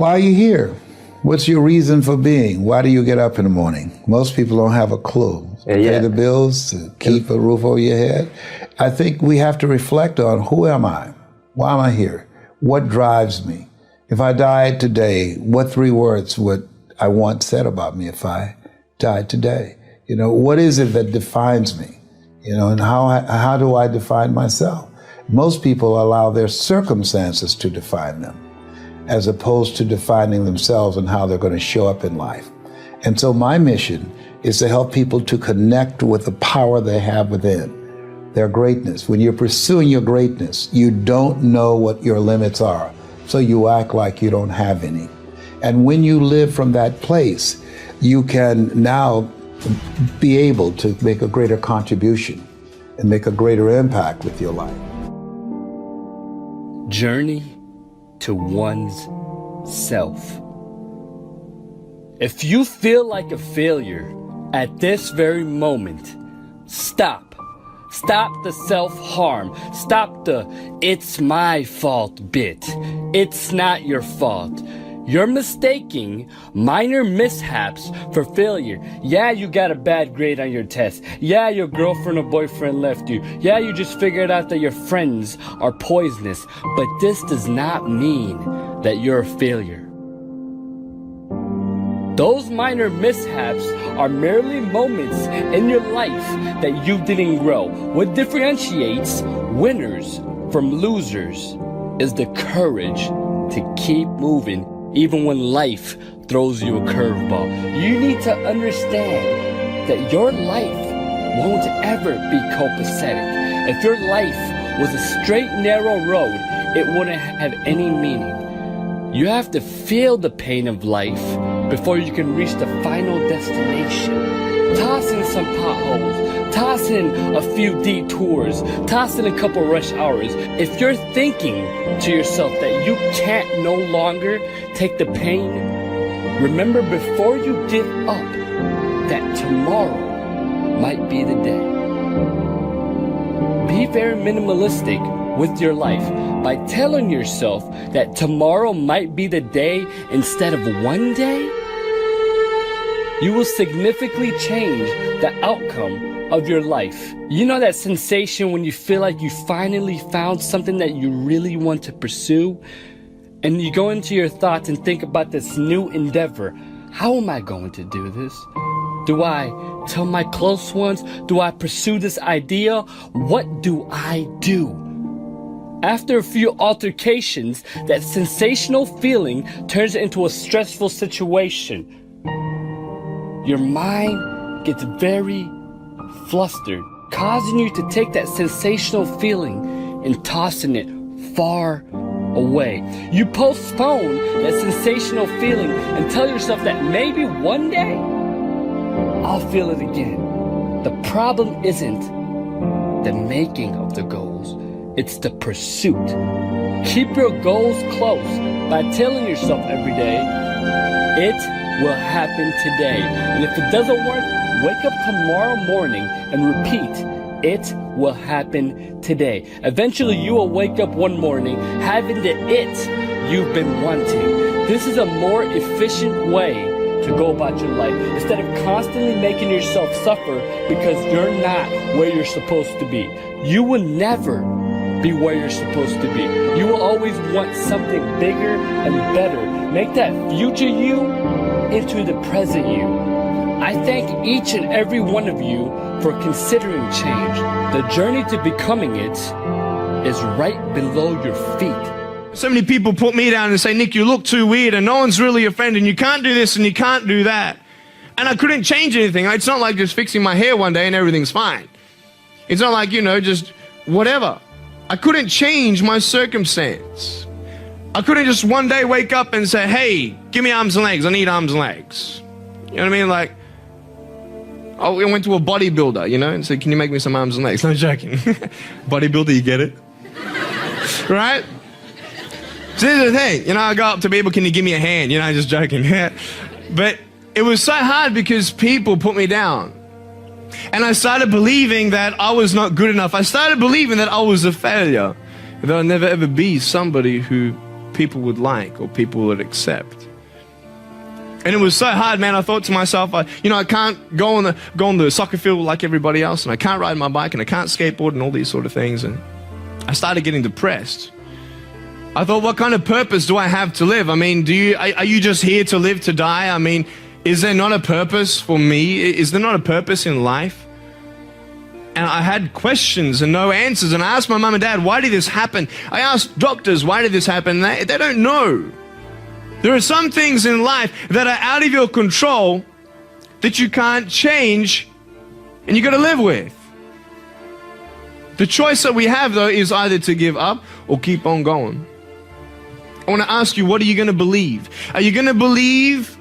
Why are you here? What's your reason for being? Why do you get up in the morning? Most people don't have a clue. Pay the bills, to keep a roof over your head. I think we have to reflect on, who am I? Why am I here? What drives me? If I died today, what 3 words would I want said about me if I died today? You know, what is it that defines me? You know, and how do I define myself? Most people allow their circumstances to define them, as opposed to defining themselves and how they're going to show up in life. And so my mission is to help people to connect with the power they have within, their greatness. When you're pursuing your greatness, you don't know what your limits are, so you act like you don't have any. And when you live from that place, you can now be able to make a greater contribution and make a greater impact with your life. Journey to one's self. If you feel like a failure at this very moment, stop. Stop the self-harm. Stop the "it's my fault" bit. It's not your fault. You're mistaking minor mishaps for failure. Yeah, you got a bad grade on your test. Yeah, your girlfriend or boyfriend left you. Yeah, you just figured out that your friends are poisonous. But this does not mean that you're a failure. Those minor mishaps are merely moments in your life that you didn't grow. What differentiates winners from losers is the courage to keep moving even when life throws you a curveball. You need to understand that your life won't ever be copacetic. If your life was a straight, narrow road, it wouldn't have any meaning. You have to feel the pain of life before you can reach the final destination. Toss in some potholes, toss in a few detours, toss in a couple rush hours. If you're thinking to yourself that you can't no longer take the pain, remember before you give up that tomorrow might be the day. Be very minimalistic with your life by telling yourself that tomorrow might be the day instead of one day. You will significantly change the outcome of your life. You know that sensation when you feel like you finally found something that you really want to pursue? And you go into your thoughts and think about this new endeavor. How am I going to do this? Do I tell my close ones? Do I pursue this idea? What do I do? After a few altercations, that sensational feeling turns into a stressful situation. Your mind gets very flustered, causing you to take that sensational feeling and tossing it far away. You postpone that sensational feeling and tell yourself that maybe one day I'll feel it again. The problem isn't the making of the goals, it's the pursuit. Keep your goals close by telling yourself every day, it will happen today. And if it doesn't work, wake up tomorrow morning and repeat, it will happen today. Eventually you will wake up one morning having the it you've been wanting. This is a more efficient way to go about your life, instead of constantly making yourself suffer because you're not where you're supposed to be. You will never be where you're supposed to be. You will always want something bigger and better. Make that future you into the present you. I thank each and every one of you for considering change. The journey to becoming it is right below your feet. So many people put me down and say, Nick, you look too weird and no one's really your friend and you can't do this and you can't do that. And I couldn't change anything. It's not like just fixing my hair one day and everything's fine. It's not like, just whatever. I couldn't change my circumstance. I couldn't just one day wake up and say, hey, give me arms and legs. I need arms and legs. You know what I mean? Like, I went to a bodybuilder, and said, can you make me some arms and legs? No joking. Bodybuilder, you get it? Right? So here's the thing, I go up to people, can you give me a hand? Just joking. But it was so hard because people put me down. And I started believing that I was not good enough. I started believing that I was a failure. That I'll never ever be somebody who what people would like or people would accept. And it was so hard, man. I thought to myself, I can't go on the soccer field like everybody else, and I can't ride my bike, and I can't skateboard, and all these sort of things. And I started getting depressed. I thought, what kind of purpose do I have to live? I mean, are you just here to live to die? I mean, is there not a purpose for me? Is there not a purpose in life? And I had questions and no answers. And I asked my mom and dad, why did this happen? I asked doctors, why did this happen? They don't know. There are some things in life that are out of your control that you can't change and you got to live with. The choice that we have, though, is either to give up or keep on going. I want to ask you, what are you going to believe? Are you going to believe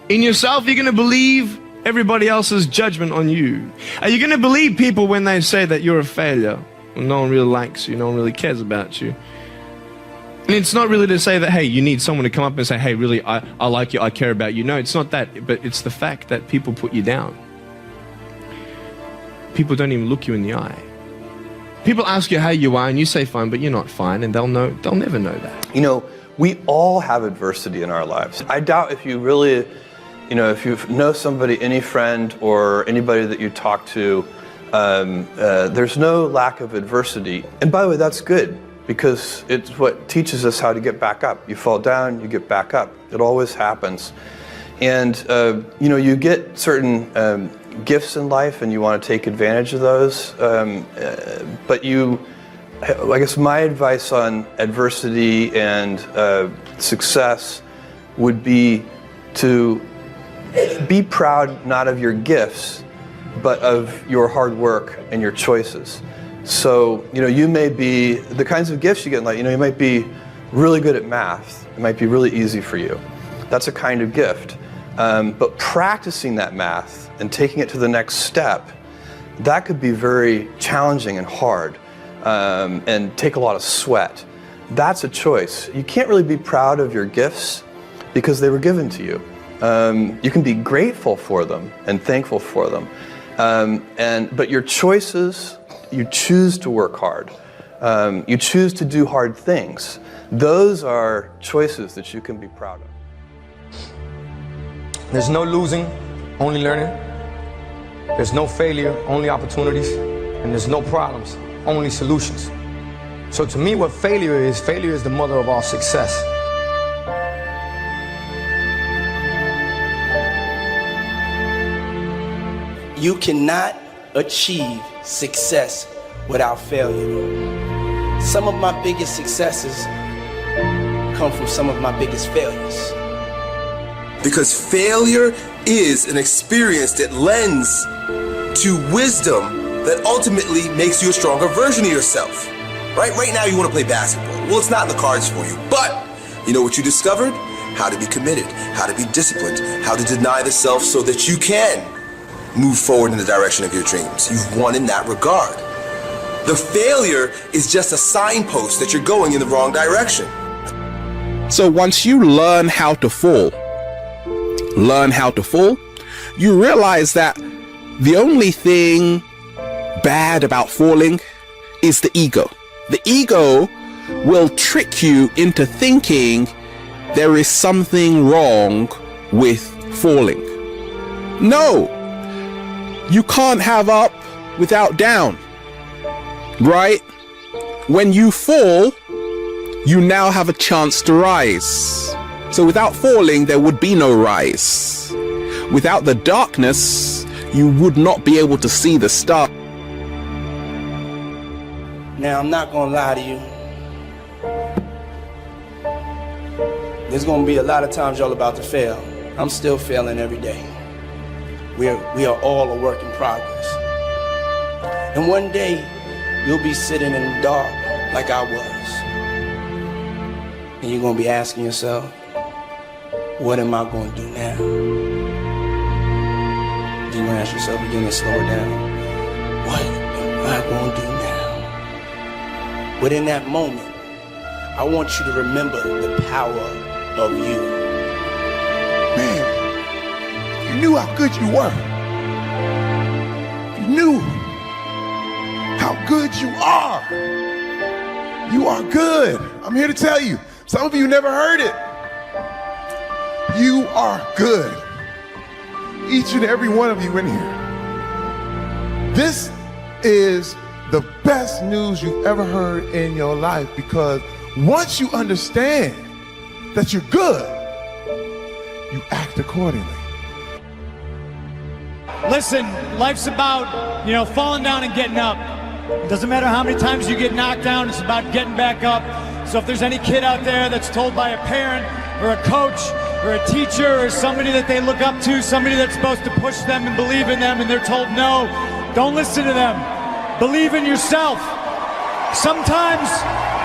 in yourself? Are you going to believe everybody else's judgment on you? Are you going to believe people when they say that you're a failure, when no one really likes you, no one really cares about you? And it's not really to say that, hey, you need someone to come up and say, hey, really, I like you, I care about you. No, it's not that, but it's the fact that people put you down. People don't even look you in the eye. People ask you how you are, and you say fine, but you're not fine, and they'll never know that. You know, we all have adversity in our lives. I doubt if you really, if you know somebody, any friend or anybody that you talk to, there's no lack of adversity. And by the way, that's good, because it's what teaches us how to get back up. You fall down, you get back up. It always happens. And, you get certain gifts in life and you want to take advantage of those. But I guess my advice on adversity and success would be to be proud not of your gifts, but of your hard work and your choices. So, you may be, the kinds of gifts you get in life, you might be really good at math. It might be really easy for you. That's a kind of gift. But practicing that math and taking it to the next step, that could be very challenging and hard and take a lot of sweat. That's a choice. You can't really be proud of your gifts because they were given to you. You can be grateful for them and thankful for them. But your choices, you choose to work hard. You choose to do hard things. Those are choices that you can be proud of. There's no losing, only learning. There's no failure, only opportunities. And there's no problems, only solutions. So to me, what failure is the mother of all success. You cannot achieve success without failure. Some of my biggest successes come from some of my biggest failures. Because failure is an experience that lends to wisdom that ultimately makes you a stronger version of yourself. Right now you want to play basketball. Well, it's not in the cards for you. But you know what you discovered? How to be committed, how to be disciplined, how to deny the self so that you can move forward in the direction of your dreams. You've won in that regard. The failure is just a signpost that you're going in the wrong direction. So once you learn how to fall, you realize that the only thing bad about falling is the ego. The ego will trick you into thinking there is something wrong with falling. No, you can't have up without down, right? When you fall, you now have a chance to rise. So without falling, there would be no rise. Without the darkness, you would not be able to see the star. Now, I'm not gonna lie to you. There's gonna be a lot of times y'all about to fail. I'm still failing every day. We are all a work in progress. And one day, you'll be sitting in the dark like I was. And you're gonna be asking yourself, what am I gonna do now? You're gonna ask yourself again and slow it down. What am I gonna do now? But in that moment, I want you to remember the power of you. Man, you knew how good you were. You knew how good you are. You are good. I'm here to tell you, Some of you never heard it. You are good. Each and every one of you in here. This is the best news you've ever heard in your life, because once you understand that you're good, you act accordingly. Listen, life's about, falling down and getting up. It doesn't matter how many times you get knocked down, it's about getting back up. So if there's any kid out there that's told by a parent or a coach or a teacher or somebody that they look up to, somebody that's supposed to push them and believe in them, and they're told no, don't listen to them. Believe in yourself. Sometimes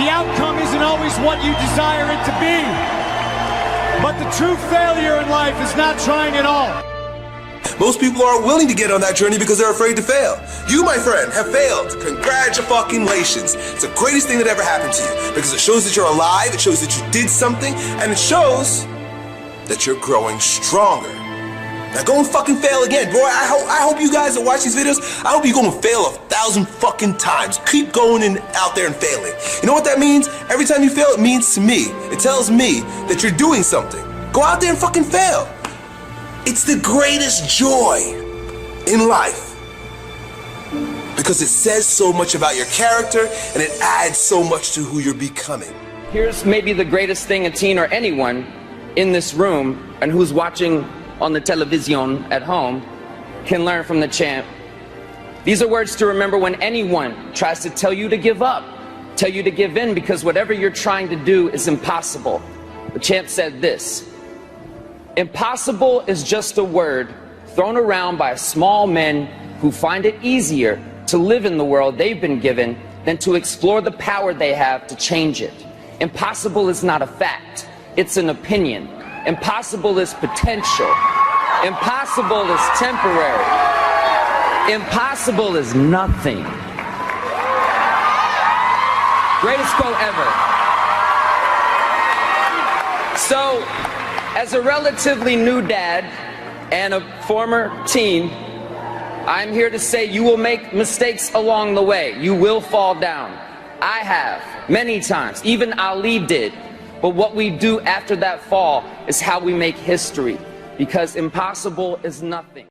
the outcome isn't always what you desire it to be. But the true failure in life is not trying at all. Most people aren't willing to get on that journey because they're afraid to fail. You, my friend, have failed. Congratulations. It's the greatest thing that ever happened to you, because it shows that you're alive, it shows that you did something, and it shows that you're growing stronger. Now go and fucking fail again, bro. I hope you guys that watch these videos, I hope you go and fail 1,000 fucking times. Keep going out there and failing. You know what that means? Every time you fail, it means to me, it tells me that you're doing something. Go out there and fucking fail. It's the greatest joy in life, because it says so much about your character and it adds so much to who you're becoming. Here's maybe the greatest thing a teen or anyone in this room and who's watching on the television at home can learn from the champ. These are words to remember when anyone tries to tell you to give up, tell you to give in, because whatever you're trying to do is impossible. The champ said this: impossible is just a word thrown around by small men who find it easier to live in the world they've been given than to explore the power they have to change it. Impossible is not a fact, it's an opinion. Impossible is potential. Impossible is temporary. Impossible is nothing. Greatest quote ever. So, as a relatively new dad and a former teen, I'm here to say you will make mistakes along the way. You will fall down. I have, many times. Even Ali did. But what we do after that fall is how we make history, because impossible is nothing.